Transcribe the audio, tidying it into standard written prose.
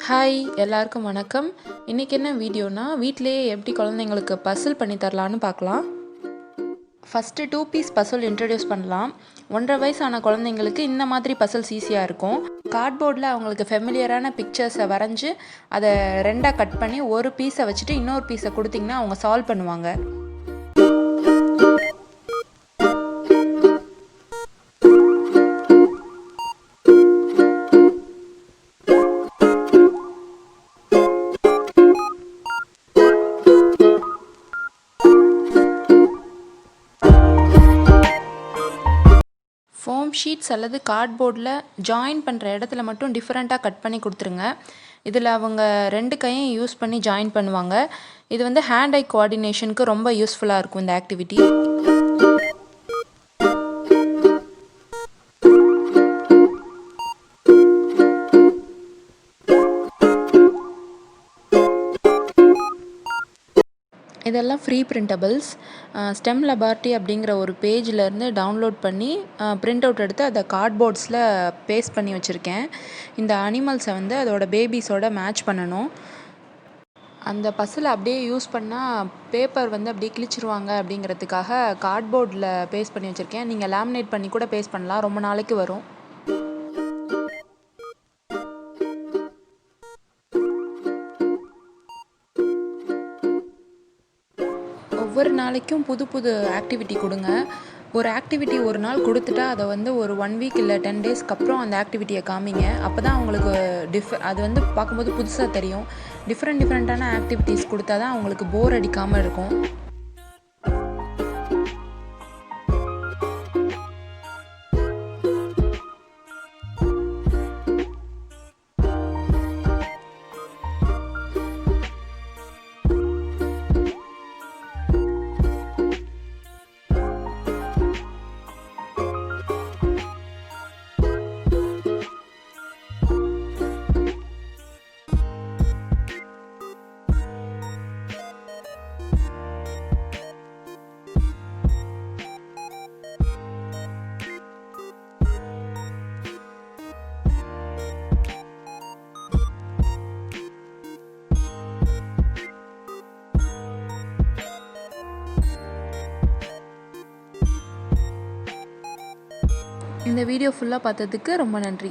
Hi எல்லாருக்கும் வணக்கம். இன்றைக்கி என்ன வீடியோனா, வீட்டிலேயே எப்படி குழந்தைங்களுக்கு பசில் பண்ணி தரலான்னு பார்க்கலாம். ஃபஸ்ட்டு 2 பீஸ் பசில் இன்ட்ரடியூஸ் பண்ணலாம். 1.5 வயசான குழந்தைங்களுக்கு இந்த மாதிரி பசில்ஸ் ஈஸியாக இருக்கும். கார்ட்போர்டில் அவங்களுக்கு ஃபெமிலியரான பிக்சர்ஸை வரைஞ்சி அதை 2ஆக கட் பண்ணி ஒரு பீஸை வச்சுட்டு இன்னொரு பீஸை கொடுத்திங்கன்னா அவங்க சால்வ் பண்ணுவாங்க. ஃபோம் ஷீட்ஸ் அல்லது கார்ட்போர்டில் ஜாயின் பண்ணுற இடத்துல மட்டும் டிஃப்ரெண்ட்டாக கட் பண்ணி கொடுத்துருங்க. இதில் அவங்க 2 கையும் யூஸ் பண்ணி ஜாயின் பண்ணுவாங்க. இது வந்து ஹேண்ட் ஐ கோஆர்டினேஷனுக்கு ரொம்ப யூஸ்ஃபுல்லாக இருக்கும் இந்த ஆக்டிவிட்டி. இதெல்லாம் ஃப்ரீ பிரிண்டபிள்ஸ். ஸ்டெம் லெபார்ட்டி அப்படிங்கிற ஒரு பேஜ்லேருந்து டவுன்லோட் பண்ணி பிரிண்ட் அவுட் எடுத்து அதை கார்ட்போர்ட்ஸில் பேஸ்ட் பண்ணி வச்சுருக்கேன். இந்த அனிமல்ஸை வந்து அதோட பேபிஸோட மேட்ச் பண்ணணும். அந்த பசில் அப்படியே யூஸ் பண்ணால் பேப்பர் வந்து அப்படியே கிழிச்சிருவாங்க அப்படிங்கிறதுக்காக கார்ட்போர்டில் பேஸ்ட் பண்ணி வச்சுருக்கேன். நீங்கள் லேமினேட் பண்ணி கூட பேஸ்ட் பண்ணலாம், ரொம்ப நாளைக்கு வரும். ஒவ்வொரு நாளைக்கும் புது புது ஆக்டிவிட்டி கொடுங்க. ஒரு ஆக்டிவிட்டி ஒரு நாள் கொடுத்துட்டா அதை வந்து ஒரு 1 வீக் இல்லை 10 டேஸ்க்கு அப்புறம் அந்த ஆக்டிவிட்டியை காமிங்க. அப்போ தான் அவங்களுக்கு அது வந்து பார்க்கும்போது புதுசாக தெரியும். டிஃப்ரெண்ட்டான ஆக்டிவிட்டீஸ் கொடுத்தா தான் அவங்களுக்கு போர் அடிக்காமல் இருக்கும். இந்த வீடியோ ஃபுல்லாக பார்த்ததுக்கு ரொம்ப நன்றி.